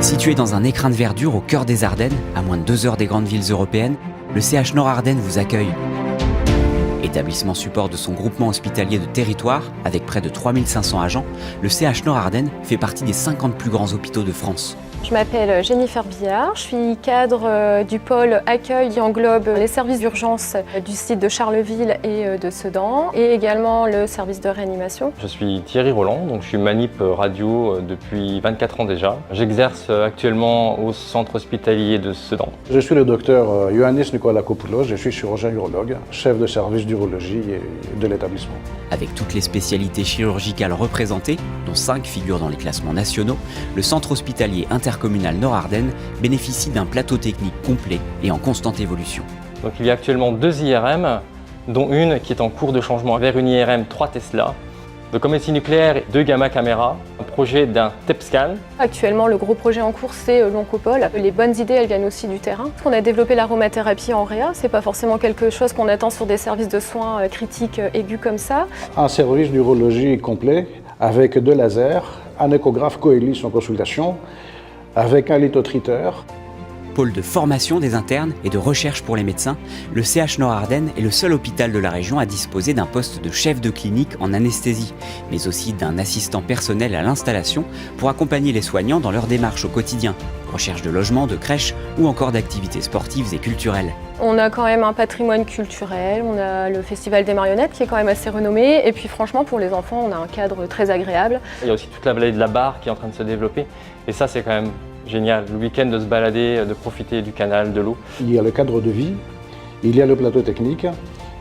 Situé dans un écrin de verdure au cœur des Ardennes, à moins de 2 heures des grandes villes européennes, le CH Nord-Ardennes vous accueille. Établissement support de son groupement hospitalier de territoire, avec près de 3500 agents, le CH Nord-Ardennes fait partie des 50 plus grands hôpitaux de France. Je m'appelle Jennifer Billard, je suis cadre du pôle accueil qui englobe les services d'urgence du site de Charleville et de Sedan et également le service de réanimation. Je suis Thierry Roland, donc je suis manip radio depuis 24 ans déjà. J'exerce actuellement au centre hospitalier de Sedan. Je suis le docteur Ioannis Nikolakopoulos, je suis chirurgien urologue, chef de service d'urologie de l'établissement. Avec toutes les spécialités chirurgicales représentées, dont 5 figurent dans les classements nationaux, le centre hospitalier intercommunal Nord-Ardennes bénéficie d'un plateau technique complet et en constante évolution. Donc il y a actuellement 2 IRM, dont une qui est en cours de changement vers une IRM 3 Tesla. Donc en médecine nucléaire, 2 gamma caméras, un projet d'un TEP scan. Actuellement, le gros projet en cours, c'est l'oncopole. Les bonnes idées, elles viennent aussi du terrain. On a développé l'aromathérapie en réa. C'est pas forcément quelque chose qu'on attend sur des services de soins critiques aigus comme ça. Un service d'urologie complet avec 2 lasers, un échographe Coelis en consultation, avec un lithotriteur. Pôle de formation des internes et de recherche pour les médecins, le CH Nord-Ardennes est le seul hôpital de la région à disposer d'un poste de chef de clinique en anesthésie, mais aussi d'un assistant personnel à l'installation pour accompagner les soignants dans leurs démarches au quotidien, recherche de logement, de crèche ou encore d'activités sportives et culturelles. On a quand même un patrimoine culturel, on a le Festival des marionnettes qui est quand même assez renommé et puis franchement pour les enfants on a un cadre très agréable. Il y a aussi toute la vallée de la Barre qui est en train de se développer et ça c'est quand même génial, le week-end de se balader, de profiter du canal, de l'eau. Il y a le cadre de vie, il y a le plateau technique,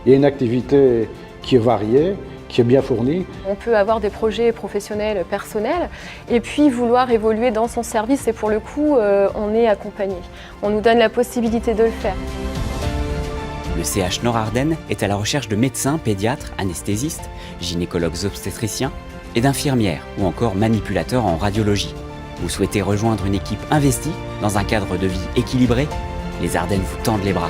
il y a une activité qui est variée, qui est bien fournie. On peut avoir des projets professionnels, personnels, et puis vouloir évoluer dans son service et pour le coup, on est accompagné. On nous donne la possibilité de le faire. Le CH Nord-Ardennes est à la recherche de médecins, pédiatres, anesthésistes, gynécologues obstétriciens et d'infirmières ou encore manipulateurs en radiologie. Vous souhaitez rejoindre une équipe investie dans un cadre de vie équilibré? Les Ardennes vous tendent les bras.